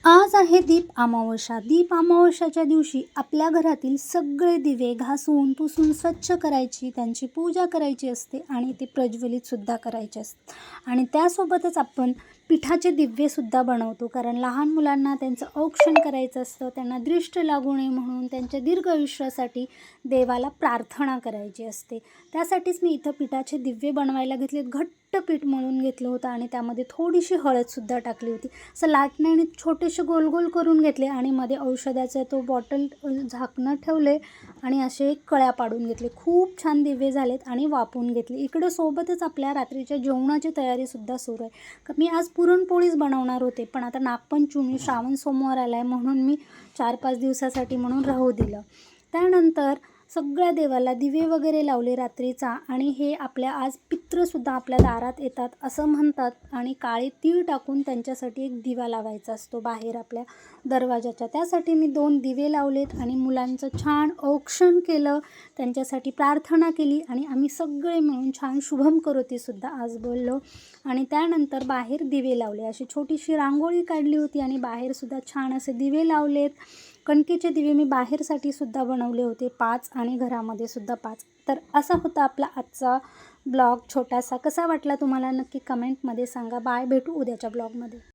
आज आहे दीप अमावस्या. दीप अमावस्याच्या दिवशी आपल्या घरातील सगळे दिवे घासून पुसून स्वच्छ करायची, त्यांची पूजा करायची असते आणि ते प्रज्वलितसुद्धा करायचे असते. आणि त्यासोबतच आपण पिठाचे दिवेसुद्धा बनवतो, कारण लहान मुलांना त्यांचं औक्षण करायचं असतं, त्यांना दृष्ट लागू नये म्हणून त्यांच्या दीर्घ आयुष्यासाठी देवाला प्रार्थना करायची असते. त्यासाठीच मी इथं पिठाचे दिवे बनवायला घेतलेत. घट्ट पीठ मळून घेतलं होतं आणि त्यामध्ये थोडीशी हळदसुद्धा टाकली होती. असं लाटण्याने छोटेसे गोल गोल करून घेतले आणि मध्ये औषधाचं तो बॉटल झाकणं ठेवले आणि असे कळ्या पाडून घेतले. खूप छान दिवे झालेत आणि वाफवून घेतले. इकडं सोबतच आपल्या रात्रीच्या जेवणाची तयारीसुद्धा सुरू आहे. मी आज पुरणपोळीच बनवणार होते, पण आता नागपंचमी श्रावण सोमवार आला आहे म्हणून मी 4-5 दिवसासाठी म्हणून राहू दिलं. त्यानंतर सगळ्या देवाला दिवे वगैरे लावले रात्रीचा. आणि हे आपल्या आज पितृसुद्धा आपल्या दारात येतात असं म्हणतात आणि काळे तीळ टाकून त्यांच्यासाठी एक दिवा लावायचा असतो बाहेर आपल्या दरवाजाच्या. त्यासाठी मी 2 दिवे लावलेत आणि मुलांचं छान औक्षण केलं, त्यांच्यासाठी प्रार्थना केली आणि आम्ही सगळे मिळून छान शुभम करोतीसुद्धा आज बोललो. आणि त्यानंतर बाहेर दिवे लावले. अशी छोटीशी रांगोळी काढली होती आणि बाहेरसुद्धा छान असे दिवे लावलेत. कणकेचे दिवे मी बाहेरसाठी सुद्धा बनवले होते 5 आणि घरामध्ये सुद्धा 5. तर असा होता आपला आजचा ब्लॉग छोटासा. कसा वाटला तुम्हाला नक्की कमेंटमध्ये सांगा. बाय, भेटू उद्याच्या ब्लॉगमध्ये.